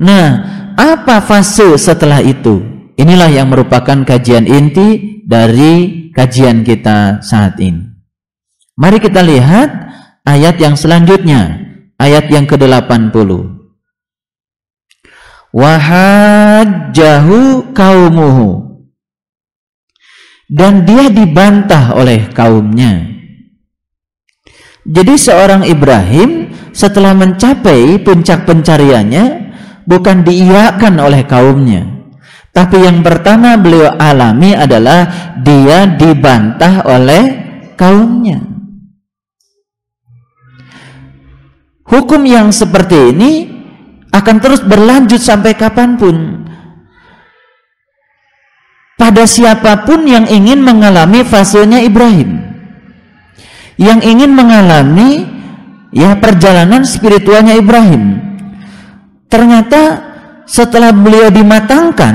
Nah, apa fase setelah itu? Inilah yang merupakan kajian inti dari kajian kita saat ini. Mari kita lihat ayat yang selanjutnya, ayat yang ke-80. Wahajjahu qaumuhu, dan dia dibantah oleh kaumnya. Jadi seorang Ibrahim setelah mencapai puncak pencariannya bukan diiyakan oleh kaumnya, tapi yang pertama beliau alami adalah dia dibantah oleh kaumnya. Hukum yang seperti ini akan terus berlanjut sampai kapanpun pada siapapun yang ingin mengalami fasenya Ibrahim, yang ingin mengalami perjalanan spiritualnya Ibrahim. Ternyata setelah beliau dimatangkan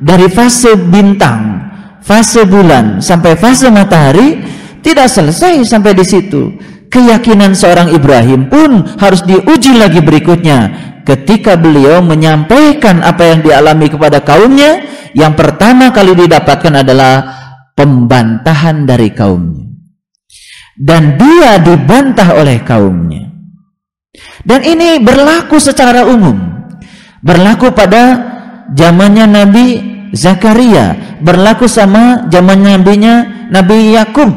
dari fase bintang, fase bulan sampai fase matahari, tidak selesai sampai di situ. Keyakinan seorang Ibrahim pun harus diuji lagi berikutnya. Ketika beliau menyampaikan apa yang dialami kepada kaumnya, yang pertama kali didapatkan adalah pembantahan dari kaumnya, dan dia dibantah oleh kaumnya. Dan ini berlaku secara umum, berlaku pada zamannya Nabi Zakaria, berlaku sama zaman Nabi Yakub,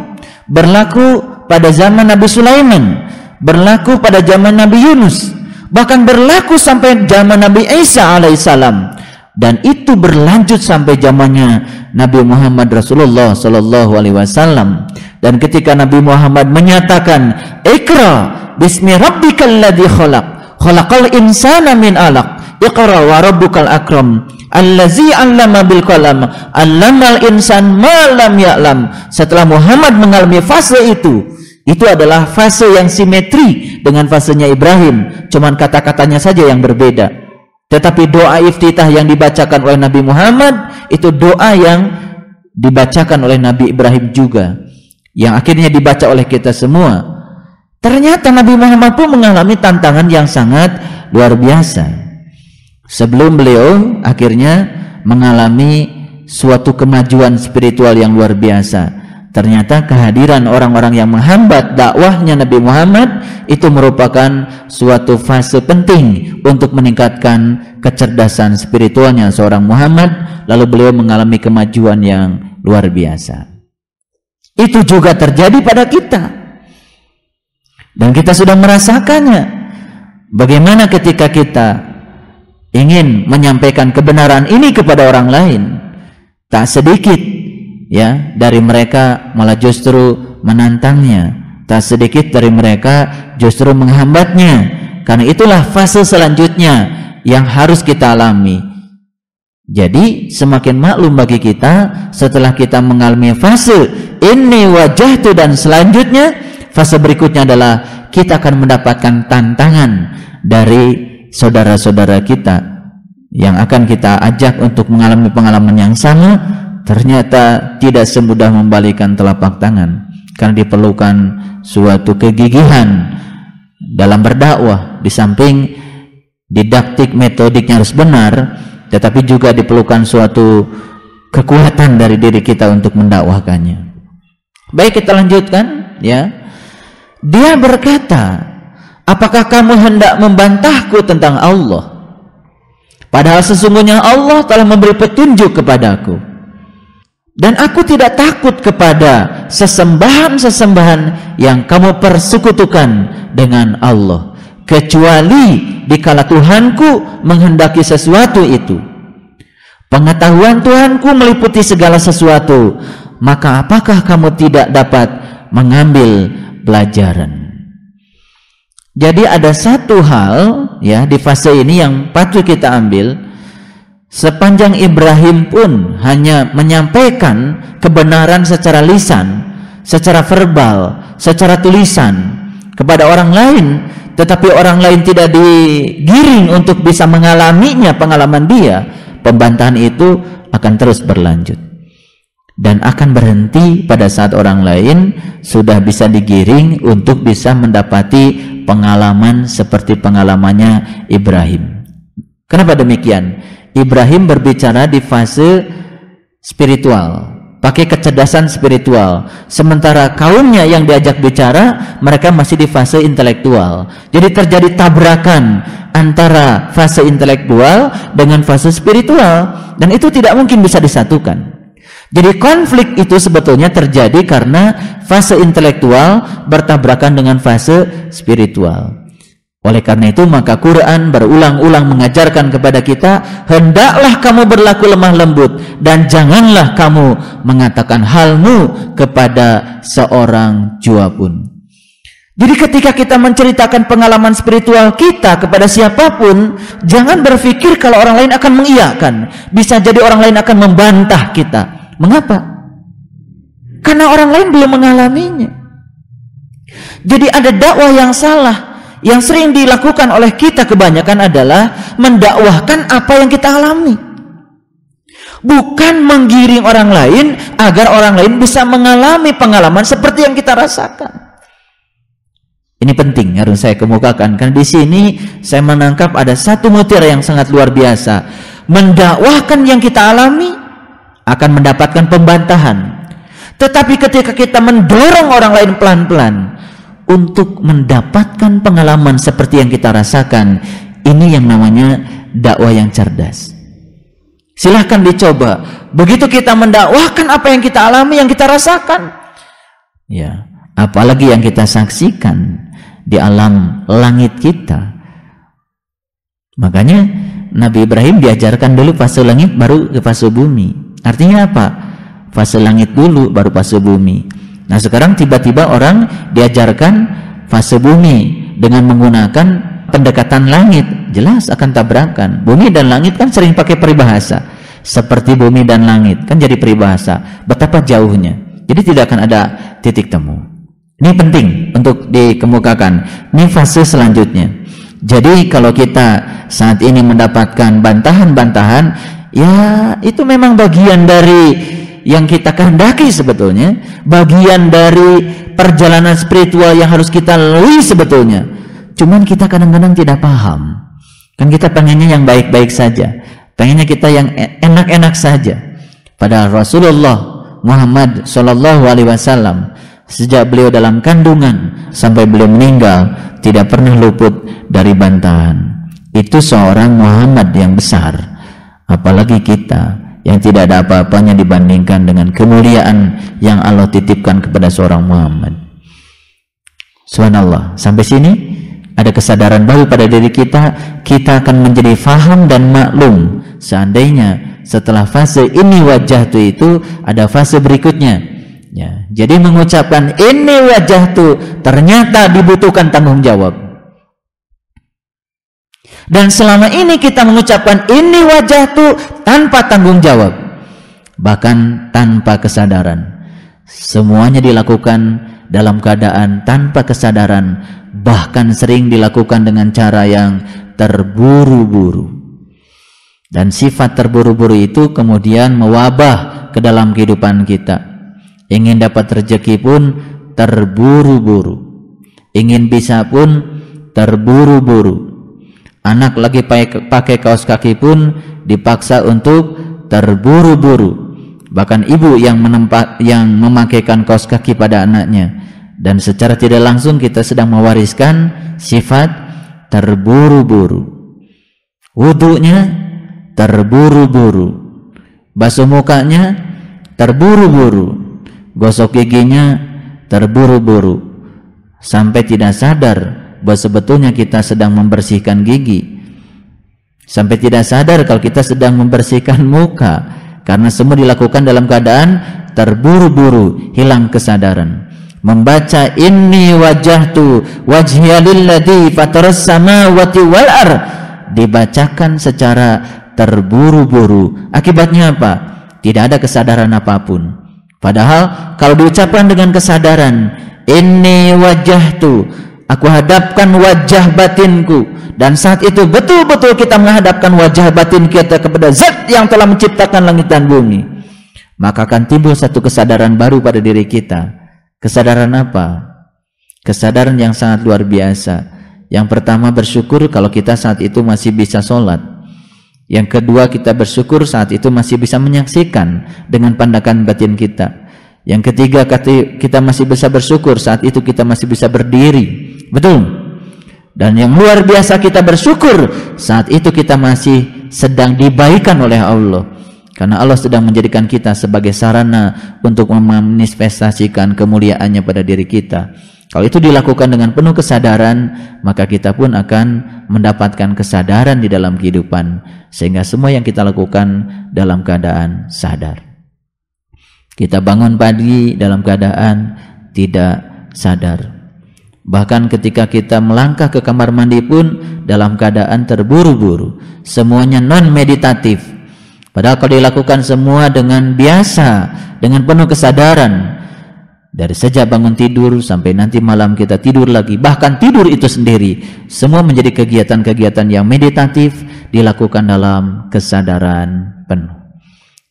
berlaku pada zaman Nabi Sulaiman, berlaku pada zaman Nabi Yunus, bahkan berlaku sampai zaman Nabi Isa alaihissalam, dan itu berlanjut sampai zamannya Nabi Muhammad Rasulullah sallallahu alaihi wasallam. Dan ketika Nabi Muhammad menyatakan Iqra bismi rabbikal ladzi khalaq khalaqal insana min 'alaq iqra wa rabbukal akram allazi 'allama bil qalam 'allamal insan ma lam ya'lam. Setelah Muhammad mengalami fase itu adalah fase yang simetri dengan fasenya Ibrahim, cuman kata-katanya saja yang berbeda. Tetapi doa iftitah yang dibacakan oleh Nabi Muhammad itu doa yang dibacakan oleh Nabi Ibrahim juga, yang akhirnya dibaca oleh kita semua. Ternyata Nabi Muhammad pun mengalami tantangan yang sangat luar biasa sebelum beliau akhirnya mengalami suatu kemajuan spiritual yang luar biasa. Ternyata kehadiran orang-orang yang menghambat dakwahnya Nabi Muhammad itu merupakan suatu fase penting untuk meningkatkan kecerdasan spiritualnya seorang Muhammad, lalu beliau mengalami kemajuan yang luar biasa. Itu juga terjadi pada kita, dan kita sudah merasakannya. Bagaimana ketika kita ingin menyampaikan kebenaran ini kepada orang lain, tak sedikit dari mereka malah justru menantangnya, tak sedikit dari mereka justru menghambatnya. Karena itulah fase selanjutnya yang harus kita alami. Jadi semakin maklum bagi kita setelah kita mengalami fase ini wajahtu, dan selanjutnya fase berikutnya adalah kita akan mendapatkan tantangan dari saudara-saudara kita yang akan kita ajak untuk mengalami pengalaman yang sama. Ternyata tidak semudah membalikan telapak tangan, karena diperlukan suatu kegigihan dalam berdakwah. Di samping didaktik metodiknya harus benar, tetapi juga diperlukan suatu kekuatan dari diri kita untuk mendakwahkannya. Baik, kita lanjutkan Dia berkata, apakah kamu hendak membantahku tentang Allah? Padahal sesungguhnya Allah telah memberi petunjuk kepadaku, dan aku tidak takut kepada sesembahan-sesembahan yang kamu persekutukan dengan Allah, kecuali dikala Tuhanku menghendaki sesuatu itu. Pengetahuan Tuhanku meliputi segala sesuatu, maka apakah kamu tidak dapat mengambil pelajaran? Jadi ada satu hal di fase ini yang patut kita ambil. Sepanjang Ibrahim pun hanya menyampaikan kebenaran secara lisan, secara verbal, secara tulisan kepada orang lain, tetapi orang lain tidak digiring untuk bisa mengalaminya, pengalaman dia, pembantahan itu akan terus berlanjut dan akan berhenti pada saat orang lain sudah bisa digiring untuk bisa mendapati pengalaman seperti pengalamannya Ibrahim. Kenapa demikian? Ibrahim berbicara di fase spiritual, pakai kecerdasan spiritual, sementara kaumnya yang diajak bicara mereka masih di fase intelektual. Jadi terjadi tabrakan antara fase intelektual dengan fase spiritual, dan itu tidak mungkin bisa disatukan. Jadi konflik itu sebetulnya terjadi karena fase intelektual bertabrakan dengan fase spiritual. Oleh karena itu maka Quran berulang-ulang mengajarkan kepada kita, hendaklah kamu berlaku lemah lembut dan janganlah kamu mengatakan halmu kepada seorang jua pun. Jadi ketika kita menceritakan pengalaman spiritual kita kepada siapapun, jangan berpikir kalau orang lain akan mengiyakan. Bisa jadi orang lain akan membantah kita. Mengapa? Karena orang lain belum mengalaminya. Jadi ada dakwah yang salah. Yang sering dilakukan oleh kita kebanyakan adalah mendakwahkan apa yang kita alami, bukan menggiring orang lain agar orang lain bisa mengalami pengalaman seperti yang kita rasakan. Ini penting harus saya kemukakan, karena di sini saya menangkap ada satu mutiara yang sangat luar biasa. Mendakwahkan yang kita alami akan mendapatkan pembantahan, tetapi ketika kita mendorong orang lain pelan-pelan untuk mendapatkan pengalaman seperti yang kita rasakan, ini yang namanya dakwah yang cerdas. Silahkan dicoba. Begitu kita mendakwahkan apa yang kita alami, yang kita rasakan, ya, apalagi yang kita saksikan di alam langit kita. Makanya Nabi Ibrahim diajarkan dulu fase langit baru ke fase bumi. Artinya apa? Fase langit dulu baru fase bumi. Nah sekarang tiba-tiba orang diajarkan fase bumi dengan menggunakan pendekatan langit, jelas akan tabrakan. Bumi dan langit kan sering pakai peribahasa, seperti bumi dan langit kan jadi peribahasa, betapa jauhnya. Jadi tidak akan ada titik temu. Ini penting untuk dikemukakan. Ini fase selanjutnya. Jadi kalau kita saat ini mendapatkan bantahan-bantahan, ya itu memang bagian dari yang kita kehendaki sebetulnya, bagian dari perjalanan spiritual yang harus kita lalui sebetulnya. Cuman kita kadang-kadang tidak paham. Kan kita pengennya yang baik-baik saja, pengennya kita yang enak-enak saja. Padahal Rasulullah Muhammad SAW sejak beliau dalam kandungan sampai beliau meninggal tidak pernah luput dari bantahan. Itu seorang Muhammad yang besar, apalagi kita yang tidak ada apa-apanya dibandingkan dengan kemuliaan yang Allah titipkan kepada seorang Muhammad. Subhanallah, sampai sini ada kesadaran baru pada diri kita, kita akan menjadi faham dan maklum. Seandainya setelah fase ini wajah itu ada fase berikutnya, ya, jadi mengucapkan ini wajah ternyata dibutuhkan tanggung jawab. Dan selama ini kita mengucapkan ini wajah tanpa tanggung jawab, bahkan tanpa kesadaran. Semuanya dilakukan dalam keadaan tanpa kesadaran, bahkan sering dilakukan dengan cara yang terburu-buru. Dan sifat terburu-buru itu kemudian mewabah ke dalam kehidupan kita. Ingin dapat rezeki pun terburu-buru, ingin bisa pun terburu-buru. Anak lagi pakai kaos kaki pun dipaksa untuk terburu-buru. Bahkan ibu yang memakaikan kaos kaki pada anaknya. Dan secara tidak langsung kita sedang mewariskan sifat terburu-buru. Wudunya terburu-buru, basuh mukanya terburu-buru, gosok giginya terburu-buru, sampai tidak sadar bahwa sebetulnya kita sedang membersihkan gigi, sampai tidak sadar kalau kita sedang membersihkan muka, karena semua dilakukan dalam keadaan terburu-buru, hilang kesadaran. Membaca inni wajahtu wajhiya lilladzi fataras samawati wal ard dibacakan secara terburu-buru. Akibatnya apa? Tidak ada kesadaran apapun. Padahal kalau diucapkan dengan kesadaran, inni wajahtu, aku hadapkan wajah batinku, dan saat itu betul-betul kita menghadapkan wajah batin kita kepada Zat yang telah menciptakan langit dan bumi, maka akan timbul satu kesadaran baru pada diri kita. Kesadaran apa? Kesadaran yang sangat luar biasa. Yang pertama, bersyukur kalau kita saat itu masih bisa sholat. Yang kedua, kita bersyukur saat itu masih bisa menyaksikan dengan pandangan batin kita. Yang ketiga, kita masih bisa bersyukur saat itu kita masih bisa berdiri. Betul. Dan yang luar biasa, kita bersyukur saat itu kita masih sedang dibaikan oleh Allah. Karena Allah sedang menjadikan kita sebagai sarana untuk memanifestasikan kemuliaannya pada diri kita. Kalau itu dilakukan dengan penuh kesadaran, maka kita pun akan mendapatkan kesadaran di dalam kehidupan, sehingga semua yang kita lakukan dalam keadaan sadar. Kita bangun pagi dalam keadaan tidak sadar. Bahkan ketika kita melangkah ke kamar mandi pun dalam keadaan terburu-buru. Semuanya non-meditatif. Padahal kalau dilakukan semua dengan biasa, dengan penuh kesadaran, dari sejak bangun tidur sampai nanti malam kita tidur lagi, bahkan tidur itu sendiri, semua menjadi kegiatan-kegiatan yang meditatif dilakukan dalam kesadaran penuh.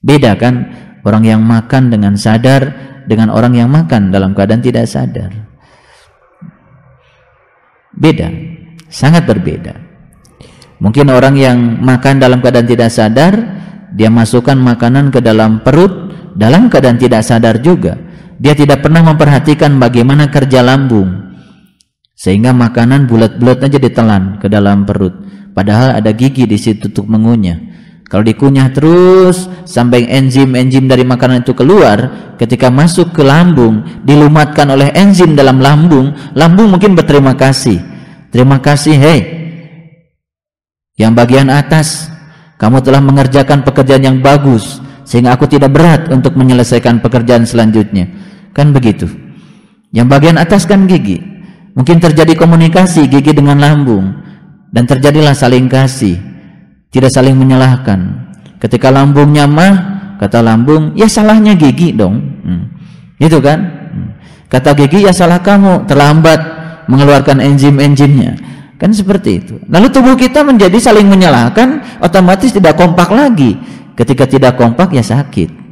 Beda kan orang yang makan dengan sadar dengan orang yang makan dalam keadaan tidak sadar. Beda, sangat berbeda. Mungkin orang yang makan dalam keadaan tidak sadar, dia masukkan makanan ke dalam perut dalam keadaan tidak sadar juga. Dia tidak pernah memperhatikan bagaimana kerja lambung, sehingga makanan bulat-bulat aja ditelan ke dalam perut, padahal ada gigi di situ untuk mengunyah. Kalau dikunyah terus sampai enzim-enzim dari makanan itu keluar, ketika masuk ke lambung, dilumatkan oleh enzim dalam lambung, lambung mungkin berterima kasih. Terima kasih, hei, yang bagian atas, kamu telah mengerjakan pekerjaan yang bagus, sehingga aku tidak berat untuk menyelesaikan pekerjaan selanjutnya. Kan begitu. Yang bagian atas kan gigi. Mungkin terjadi komunikasi gigi dengan lambung, dan terjadilah saling kasih, tidak saling menyalahkan. Ketika lambungnya mah, kata lambung, ya salahnya gigi dong. Itu kan. Kata gigi, ya salah kamu, terlambat mengeluarkan enzim-enzimnya. Kan seperti itu. Lalu tubuh kita menjadi saling menyalahkan, otomatis tidak kompak lagi. Ketika tidak kompak, ya sakit.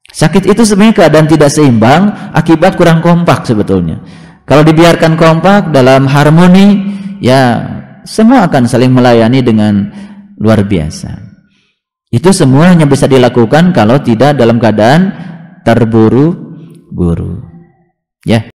Sakit itu sebenarnya keadaan tidak seimbang akibat kurang kompak sebetulnya. Kalau dibiarkan kompak dalam harmoni, ya semua akan saling melayani dengan luar biasa. Itu semua hanya bisa dilakukan kalau tidak dalam keadaan terburu-buru. Ya.